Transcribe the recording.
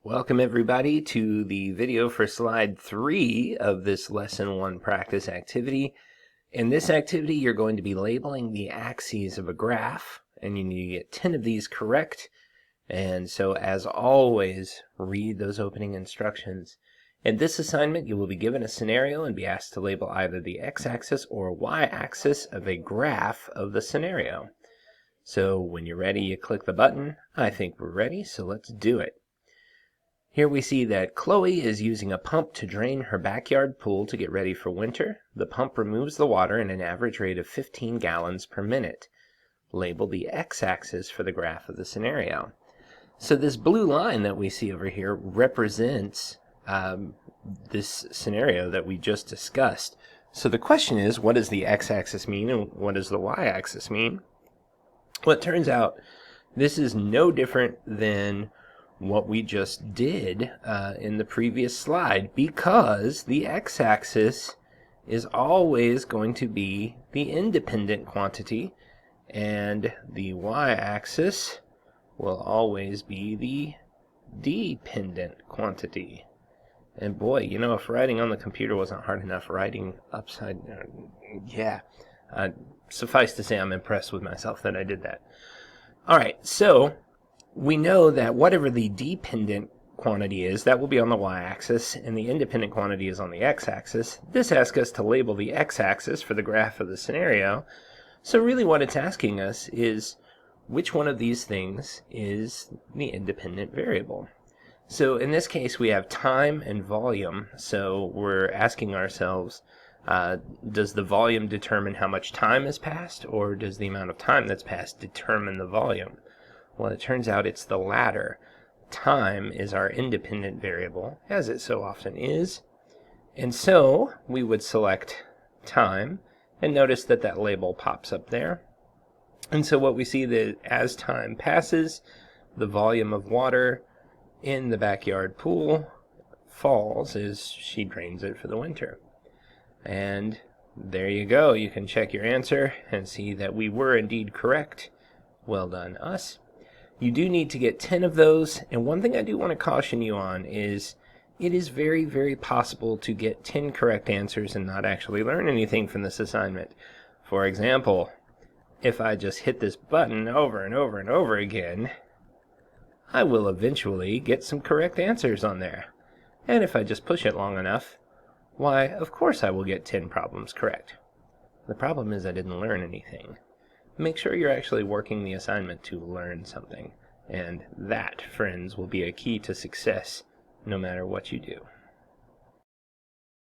Welcome everybody to the video for slide 3 of this lesson 1 practice activity. In this activity you're going to be labeling the axes of a graph, and you need to get 10 of these correct. And so as always, read those opening instructions. In this assignment you will be given a scenario and be asked to label either the x-axis or y-axis of a graph of the scenario. So when you're ready, you click the button. I think we're ready, so let's do it. Here we see that Chloe is using a pump to drain her backyard pool to get ready for winter. The pump removes the water at an average rate of 15 gallons per minute. Label the x-axis for the graph of the scenario. So this blue line that we see over here represents this scenario that we just discussed. So the question is, what does the x-axis mean and what does the y-axis mean? Well, it turns out this is no different than what we just did in the previous slide, because the x-axis is always going to be the independent quantity and the y-axis will always be the dependent quantity. And boy, you know, if writing on the computer wasn't hard enough, writing upside down, suffice to say I'm impressed with myself that I did that. Alright, so we know that whatever the dependent quantity is, that will be on the y-axis, and the independent quantity is on the x-axis. This asks us to label the x-axis for the graph of the scenario. So really what it's asking us is, which one of these things is the independent variable? So in this case we have time and volume, so we're asking ourselves, does the volume determine how much time has passed, or does the amount of time that's passed determine the volume? Well, it turns out it's the latter. Time is our independent variable, as it so often is. And so we would select time, and notice that that label pops up there. And so what we see that as time passes, the volume of water in the backyard pool falls as she drains it for the winter. And there you go. You can check your answer and see that we were indeed correct. Well done, us. You do need to get 10 of those, and one thing I do want to caution you on is it is very, very possible to get 10 correct answers and not actually learn anything from this assignment. For example, if I just hit this button over and over and over again, I will eventually get some correct answers on there. And if I just push it long enough, why, of course I will get 10 problems correct. The problem is I didn't learn anything. Make sure you're actually working the assignment to learn something. And that, friends, will be a key to success no matter what you do.